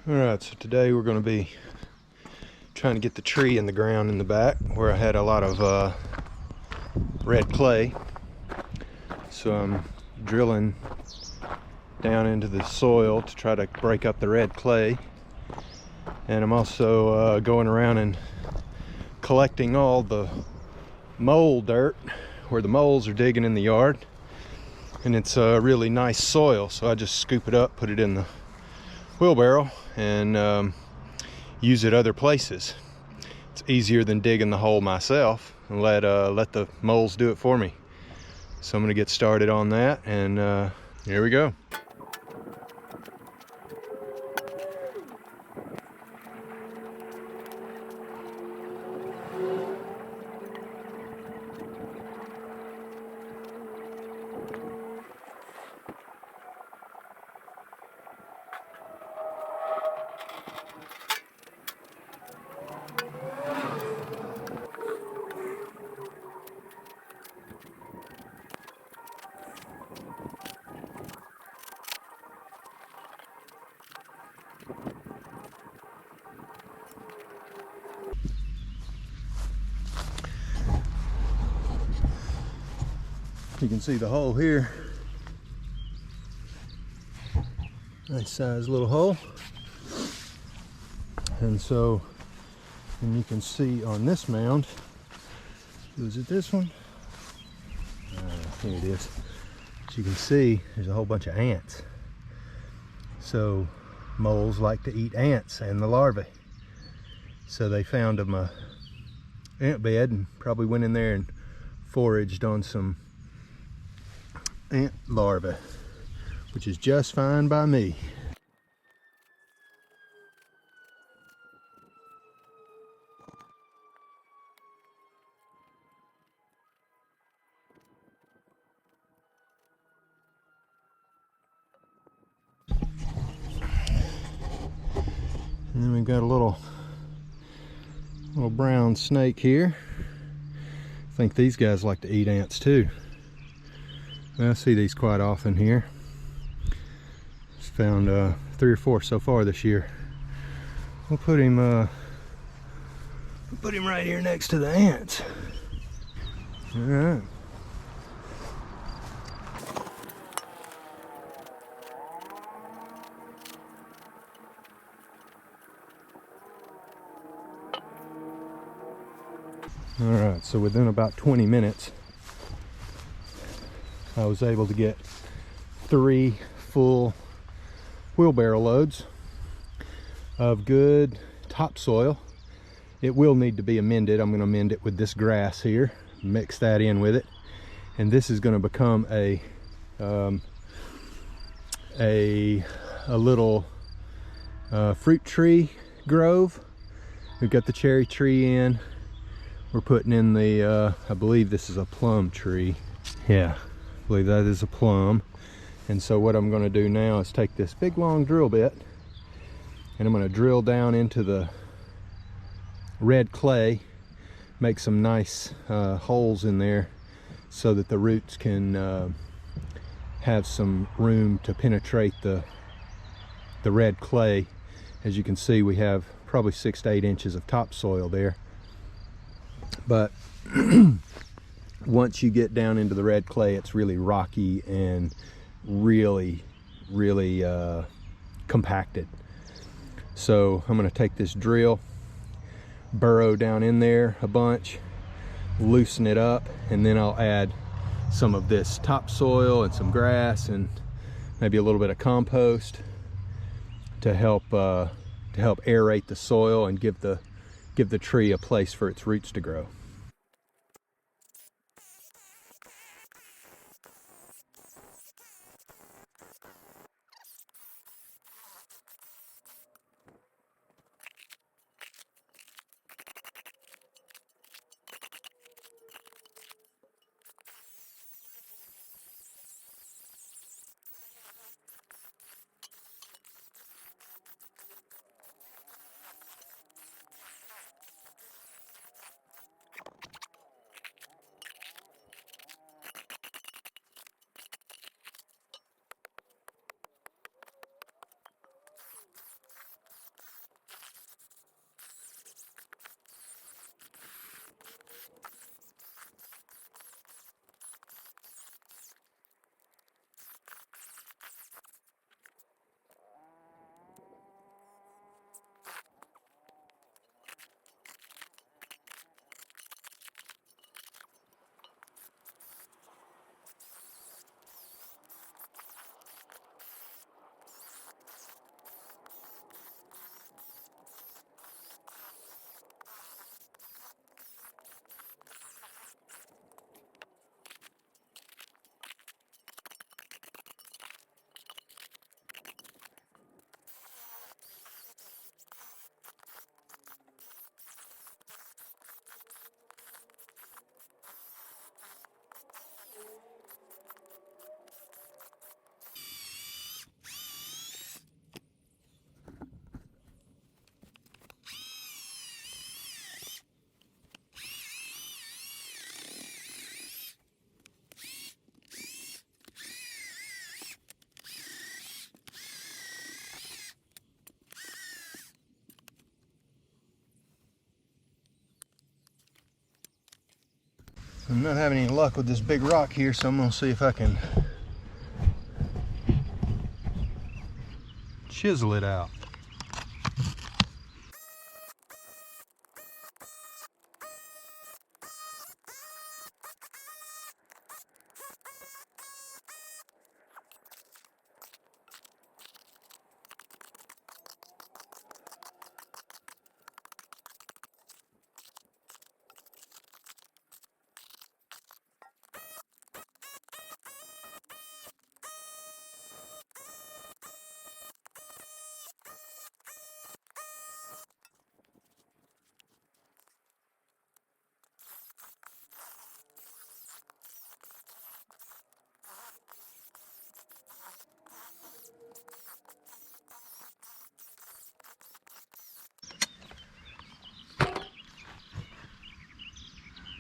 Alright, so today we're going to be trying to get the tree in the ground in the back where I had a lot of red clay. So I'm drilling down into the soil to try to break up the red clay. And I'm also going around and collecting all the mole dirt where the moles are digging in the yard. And it's a really nice soil, so I just scoop it up, put it in the wheelbarrow, and use it other places. It's easier than digging the hole myself and let the moles do it for me. So I'm gonna get started on that, and here we go. You can see the hole here. Nice size little hole. And so, and you can see on this mound, was it this one? Here it is. As you can see, there's a whole bunch of ants. So moles like to eat ants and the larvae. So they found them a ant bed and probably went in there and foraged on some ant larvae, which is just fine by me. And then we've got a little brown snake here. I think these guys like to eat ants too. I see these quite often here. Just found 3 or 4 so far this year. We'll put him right here next to the ants. All right. All right, so within about 20 minutes, I was able to get 3 full wheelbarrow loads of good topsoil. It will need to be amended. I'm going to amend it with this grass here, mix that in with it, and this is going to become a little fruit tree grove. We've got the cherry tree in. We're putting in the I believe this is a plum tree. Yeah, I believe that is a plum. And so what I'm going to do now is take this big long drill bit and I'm going to drill down into the red clay, make some nice holes in there so that the roots can have some room to penetrate the red clay. As you can see, we have probably 6 to 8 inches of topsoil there. But once you get down into the red clay, it's really rocky and really compacted. So I'm going to take this drill, burrow down in there a bunch, loosen it up, and then I'll add some of this topsoil and some grass and maybe a little bit of compost to help aerate the soil and give the tree a place for its roots to grow. I'm not having any luck with this big rock here, so I'm gonna see if I can chisel it out.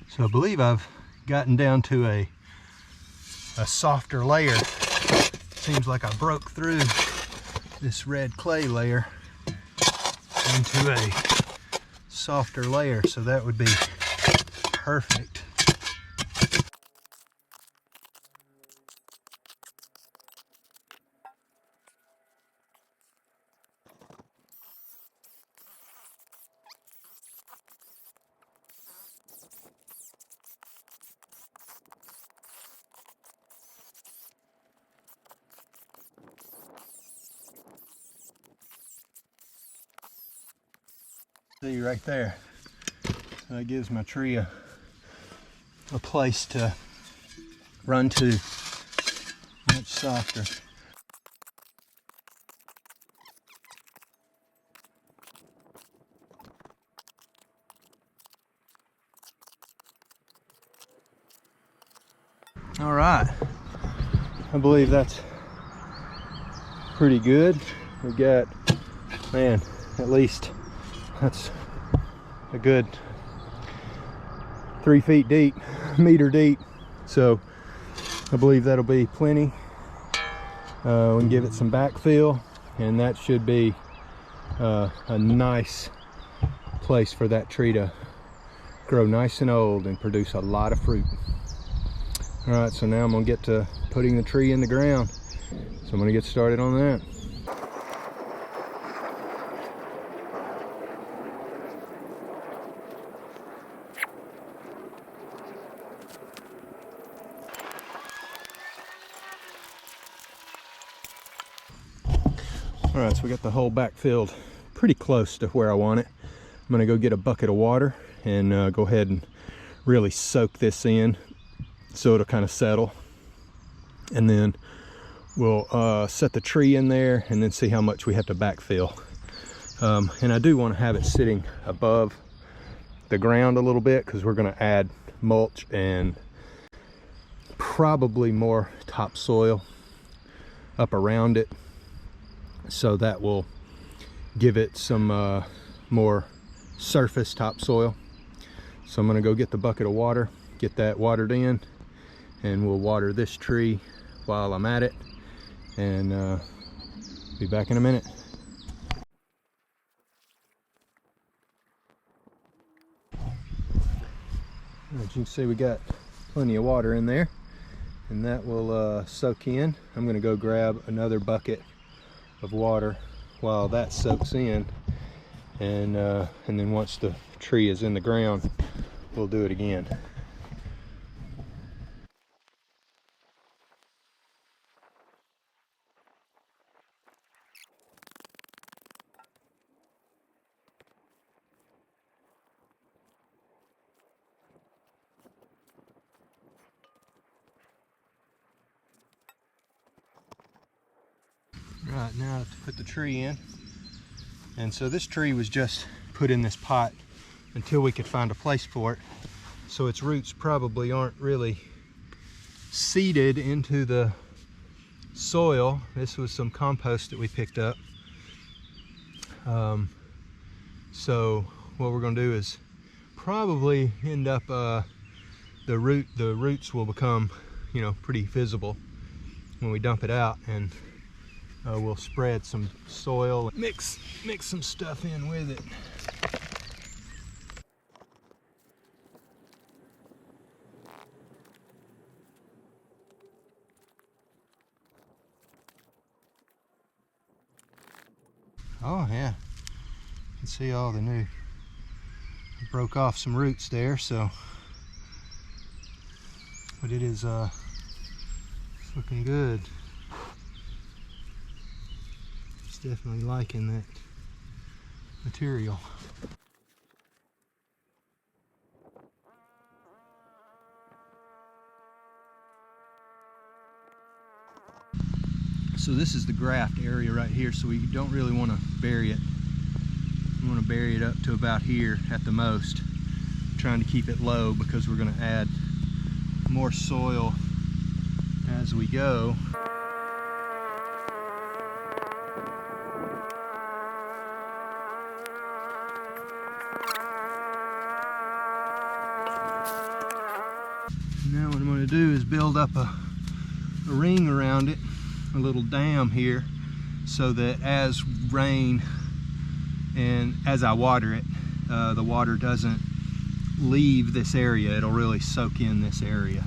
So I believe I've gotten down to a softer layer. Seems like I broke through this red clay layer into a softer layer, so that would be perfect. See right there, so that gives my tree a place to run to, much softer. All right, I believe that's pretty good. We got, man, at least that's a good 3 feet deep, meter deep. So I believe that'll be plenty. We can give it some backfill, and that should be a nice place for that tree to grow nice and old and produce a lot of fruit. All right, so now I'm gonna get to putting the tree in the ground. So I'm gonna get started on that. All right, so we got the hole backfilled pretty close to where I want it. I'm gonna go get a bucket of water and go ahead and really soak this in so it'll kind of settle. And then we'll set the tree in there and then see how much we have to backfill. And I do want to have it sitting above the ground a little bit because we're going to add mulch and probably more topsoil up around it, so that will give it some more surface topsoil. So I'm going to go get the bucket of water, get that watered in, and we'll water this tree while I'm at it, and be back in a minute. As you can see, we got plenty of water in there, and that will soak in. I'm going to go grab another bucket of water while that soaks in, and then once the tree is in the ground, we'll do it again. Right, now to put the tree in. And so this tree was just put in this pot until we could find a place for it. So its roots probably aren't really seeded into the soil. This was some compost that we picked up. So what we're going to do is probably end up the roots will become, you know, pretty visible when we dump it out, and we'll spread some soil, mix some stuff in with it. Oh yeah, you can see all the new, I broke off some roots there, so, but it is it's looking good. It's definitely liking that material. So this is the graft area right here, so we don't really want to bury it. We want to bury it up to about here at the most, trying to keep it low because we're going to add more soil as we go. Now what I'm going to do is build up a ring around it, a little dam here, so that as rain and as I water it, the water doesn't leave this area. It'll really soak in this area.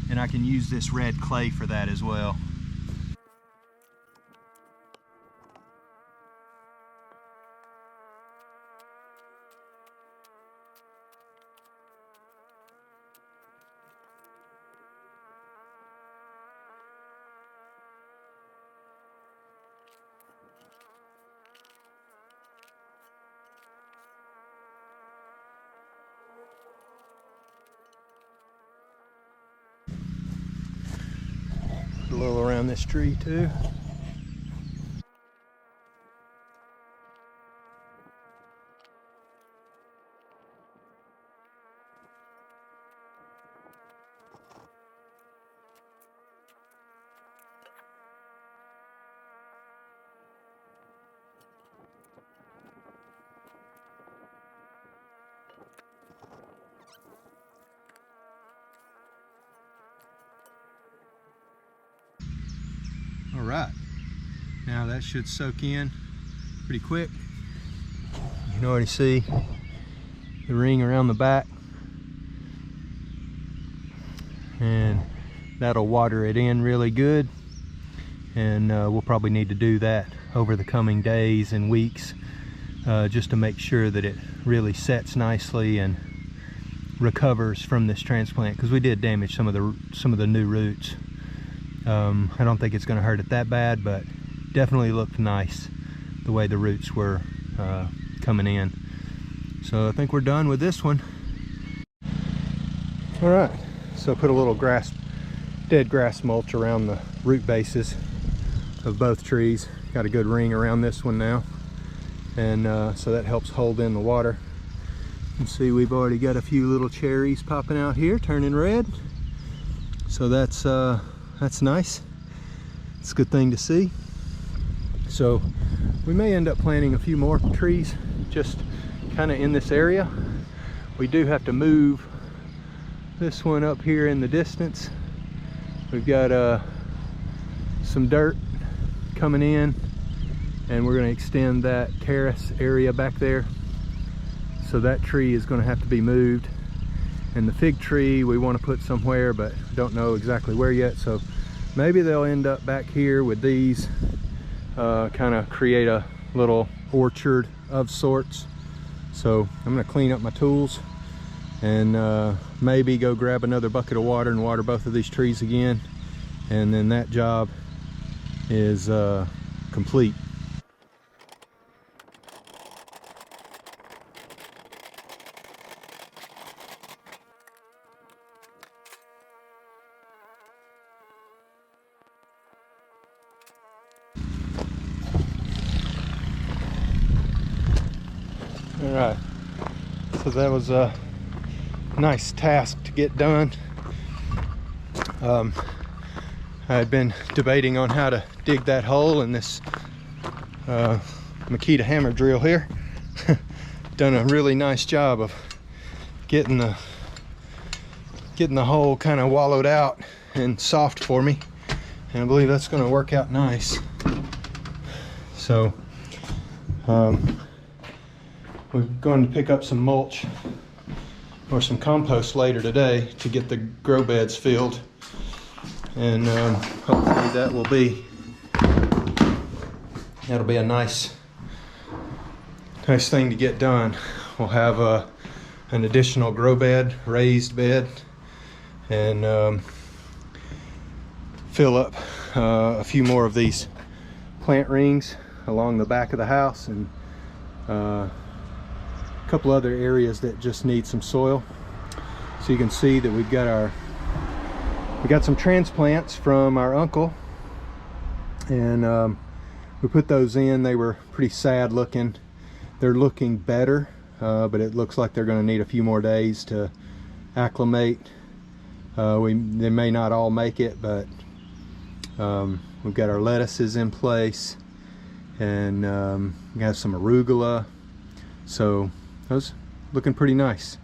And I can use this red clay for that as well. A little around this tree too. All right, now that should soak in pretty quick. You can already see the ring around the back, and that'll water it in really good. And we'll probably need to do that over the coming days and weeks, just to make sure that it really sets nicely and recovers from this transplant, because we did damage some of the new roots. I don't think it's going to hurt it that bad, but definitely looked nice the way the roots were coming in. So I think we're done with this one. All right, so put a little dead grass mulch around the root bases of both trees. Got a good ring around this one now, and so that helps hold in the water. You can see we've already got a few little cherries popping out here, turning red. So that's nice. It's a good thing to see. So we may end up planting a few more trees just kind of in this area. We do have to move this one up here in the distance. We've got some dirt coming in, and we're going to extend that terrace area back there. So that tree is going to have to be moved. And the fig tree we want to put somewhere, but don't know exactly where yet. So maybe they'll end up back here with these, kind of create a little orchard of sorts. So I'm going to clean up my tools and maybe go grab another bucket of water and water both of these trees again. And then that job is complete. All right, so that was a nice task to get done. I had been debating on how to dig that hole in this Makita hammer drill here. Done a really nice job of getting the hole kind of wallowed out and soft for me, and I believe that's going to work out nice. So we're going to pick up some mulch or some compost later today to get the grow beds filled, and hopefully that'll be a nice Nice thing to get done. We'll have an additional grow bed, raised bed, and fill up a few more of these plant rings along the back of the house, and a couple other areas that just need some soil. So you can see that we got some transplants from our uncle, and we put those in. They were pretty sad looking. They're looking better, but it looks like they're going to need a few more days to acclimate. They may not all make it, but we've got our lettuces in place, and we have some arugula, so those looking pretty nice.